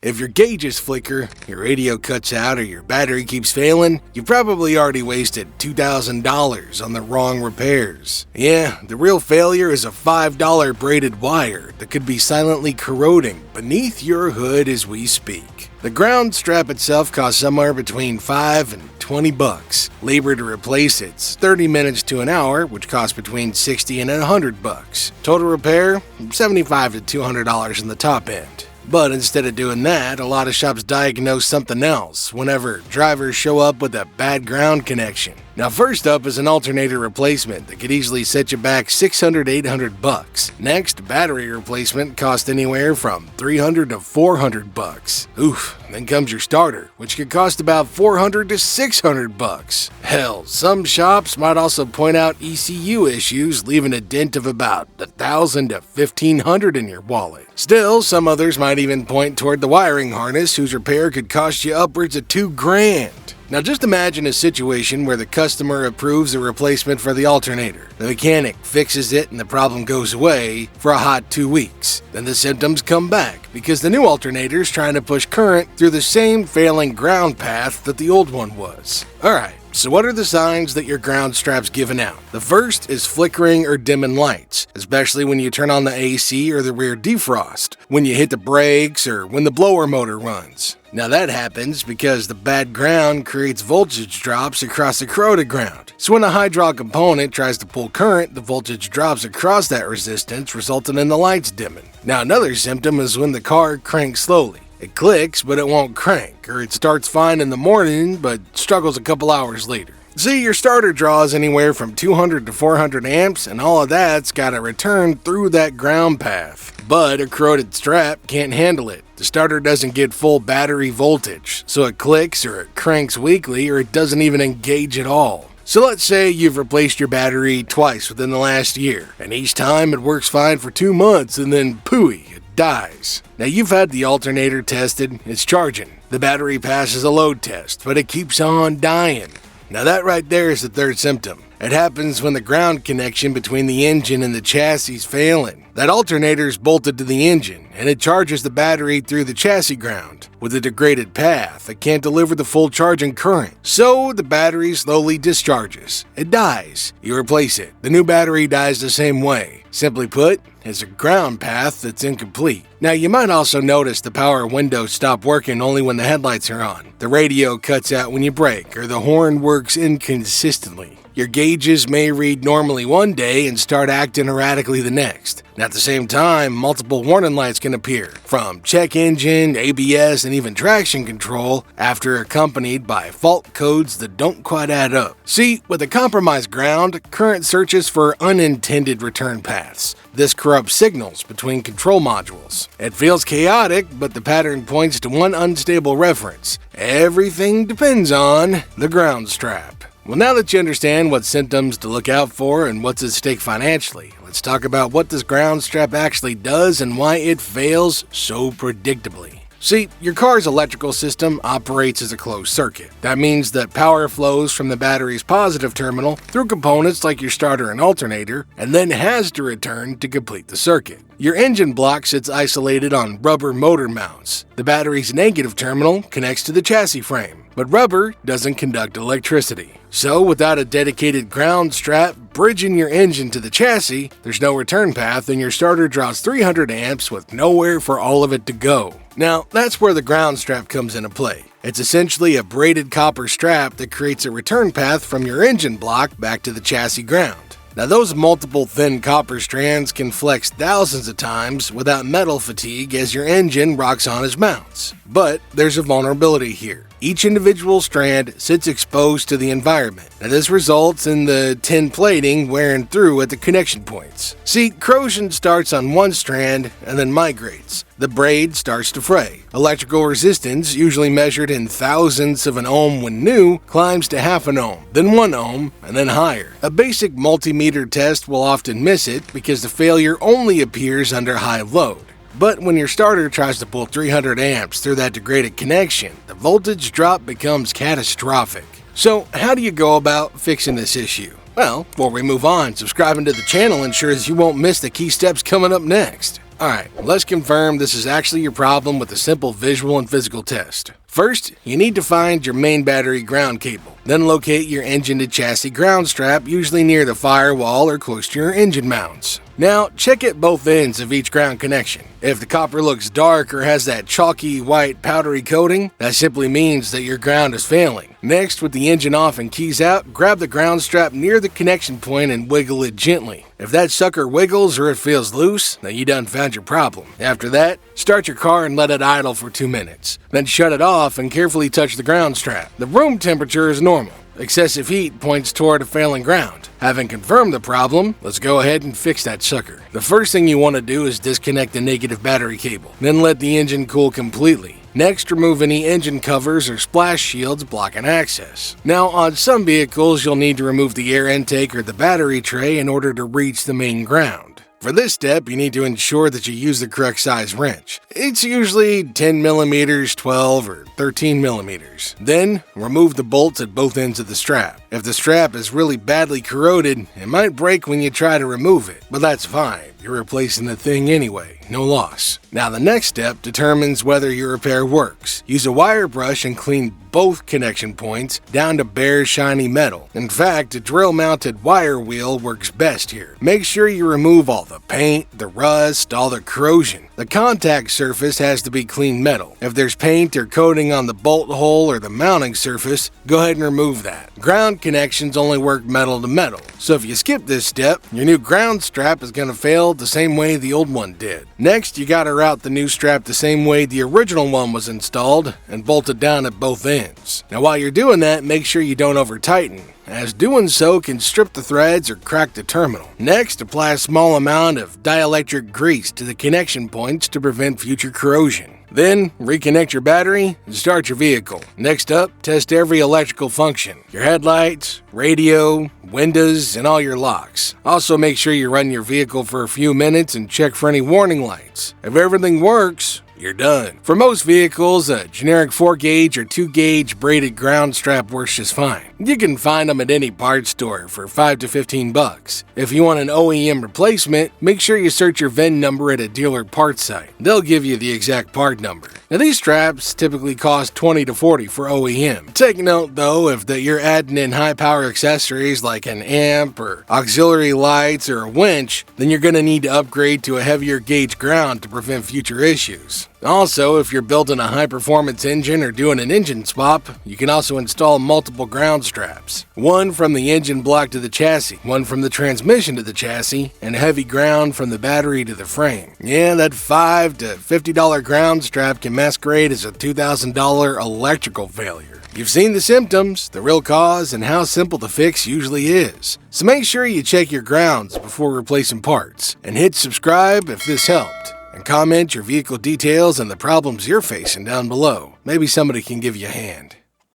If your gauges flicker, your radio cuts out, or your battery keeps failing, you probably already wasted $2,000 on the wrong repairs. Yeah, the real failure is a $5 braided wire that could be silently corroding beneath your hood as we speak. The ground strap itself costs somewhere between $5 and $20. Labor to replace it's 30 minutes to an hour, which costs between $60 and $100. Total repair, $75 to $200 in the top end. But instead of doing that, a lot of shops diagnose something else whenever drivers show up with a bad ground connection. Now first up is an alternator replacement that could easily set you back $600 to $800. Next, battery replacement costs anywhere from $300 to $400. Oof, then comes your starter, which could cost about $400 to $600. Hell, some shops might also point out ECU issues, leaving a dent of about $1,000 to $1,500 in your wallet. Still, some others might even point toward the wiring harness, whose repair could cost you upwards of $2,000. Now just imagine a situation where the customer approves a replacement for the alternator. The mechanic fixes it and the problem goes away for a hot 2 weeks. Then the symptoms come back because the new alternator is trying to push current through the same failing ground path that the old one was. Alright, so what are the signs that your ground strap's giving out? The first is flickering or dimming lights, especially when you turn on the AC or the rear defrost, when you hit the brakes, or when the blower motor runs. Now that happens because the bad ground creates voltage drops across the corroded ground. So when a hydraulic component tries to pull current, the voltage drops across that resistance, resulting in the lights dimming. Now another symptom is when the car cranks slowly. It clicks, but it won't crank, or it starts fine in the morning, but struggles a couple hours later. See, your starter draws anywhere from 200 to 400 amps, and all of that's gotta return through that ground path. But a corroded strap can't handle it. The starter doesn't get full battery voltage, so it clicks or it cranks weakly, or it doesn't even engage at all. So let's say you've replaced your battery twice within the last year, and each time it works fine for 2 months, and then pooey, it dies. Now you've had the alternator tested, it's charging. The battery passes a load test, but it keeps on dying. Now that right there is the third symptom. It happens when the ground connection between the engine and the chassis is failing. That alternator is bolted to the engine, and it charges the battery through the chassis ground. With a degraded path, it can't deliver the full charging current. So the battery slowly discharges. It dies. You replace it. The new battery dies the same way. Simply put, it's a ground path that's incomplete. Now you might also notice the power windows stop working only when the headlights are on. The radio cuts out when you brake, or the horn works inconsistently. Your gauges may read normally one day and start acting erratically the next. And at the same time, multiple warning lights can appear, from check engine, ABS, and even traction control, after accompanied by fault codes that don't quite add up. See, with a compromised ground, current searches for unintended return paths. This corrupts signals between control modules. It feels chaotic, but the pattern points to one unstable reference. Everything depends on the ground strap. Well, now that you understand what symptoms to look out for and what's at stake financially, let's talk about what this ground strap actually does and why it fails so predictably. See, your car's electrical system operates as a closed circuit. That means that power flows from the battery's positive terminal through components like your starter and alternator, and then has to return to complete the circuit. Your engine block sits isolated on rubber motor mounts. The battery's negative terminal connects to the chassis frame, but rubber doesn't conduct electricity. So without a dedicated ground strap bridging your engine to the chassis, there's no return path and your starter draws 300 amps with nowhere for all of it to go. Now, that's where the ground strap comes into play. It's essentially a braided copper strap that creates a return path from your engine block back to the chassis ground. Now those multiple thin copper strands can flex thousands of times without metal fatigue as your engine rocks on as mounts. But there's a vulnerability here. Each individual strand sits exposed to the environment. Now this results in the tin plating wearing through at the connection points. See, corrosion starts on one strand and then migrates. The braid starts to fray. Electrical resistance, usually measured in thousandths of an ohm when new, climbs to half an ohm, then 1 ohm, and then higher. A basic multimeter test will often miss it because the failure only appears under high load. But when your starter tries to pull 300 amps through that degraded connection, the voltage drop becomes catastrophic. So how do you go about fixing this issue? Well, before we move on, subscribing to the channel ensures you won't miss the key steps coming up next. Alright, let's confirm this is actually your problem with a simple visual and physical test. First, you need to find your main battery ground cable. Then locate your engine to chassis ground strap, usually near the firewall or close to your engine mounts. Now, check at both ends of each ground connection. If the copper looks dark or has that chalky white powdery coating, that simply means that your ground is failing. Next, with the engine off and keys out, grab the ground strap near the connection point and wiggle it gently. If that sucker wiggles or it feels loose, then you done found your problem. After that, start your car and let it idle for 2 minutes. Then shut it off and carefully touch the ground strap. The room temperature is normal. Excessive heat points toward a failing ground. Having confirmed the problem, let's go ahead and fix that sucker. The first thing you want to do is disconnect the negative battery cable, then let the engine cool completely. Next, remove any engine covers or splash shields blocking access. Now, on some vehicles, you'll need to remove the air intake or the battery tray in order to reach the main ground. For this step, you need to ensure that you use the correct size wrench. It's usually 10mm, 12 or 13mm. Then, remove the bolts at both ends of the strap. If the strap is really badly corroded, it might break when you try to remove it, but that's fine. You're replacing the thing anyway, no loss. Now the next step determines whether your repair works. Use a wire brush and clean both connection points down to bare shiny metal. In fact, a drill-mounted wire wheel works best here. Make sure you remove all the paint, the rust, all the corrosion. The contact surface has to be clean metal. If there's paint or coating on the bolt hole or the mounting surface, go ahead and remove that. Ground connections only work metal to metal, so if you skip this step, your new ground strap is going to fail the same way the old one did. Next, you gotta route the new strap the same way the original one was installed and bolt it down at both ends. Now while you're doing that, make sure you don't over-tighten, as doing so can strip the threads or crack the terminal. Next, apply a small amount of dielectric grease to the connection points to prevent future corrosion. Then, reconnect your battery and start your vehicle. Next up, test every electrical function. Your headlights, radio, windows, and all your locks. Also make sure you run your vehicle for a few minutes and check for any warning lights. If everything works, you're done. For most vehicles, a generic 4-gauge or 2-gauge braided ground strap works just fine. You can find them at any parts store for $5 to $15. If you want an OEM replacement, make sure you search your VIN number at a dealer parts site. They'll give you the exact part number. Now these straps typically cost $20 to $40 for OEM. Take note though, if you're adding in high power accessories like an amp or auxiliary lights or a winch, then you're going to need to upgrade to a heavier gauge ground to prevent future issues. Also, if you're building a high-performance engine or doing an engine swap, you can also install multiple ground straps. One from the engine block to the chassis, one from the transmission to the chassis, and a heavy ground from the battery to the frame. Yeah, that $5 to $50 ground strap can masquerade as a $2,000 electrical failure. You've seen the symptoms, the real cause, and how simple the fix usually is. So make sure you check your grounds before replacing parts, and hit subscribe if this helped. And comment your vehicle details and the problems you're facing down below. Maybe somebody can give you a hand.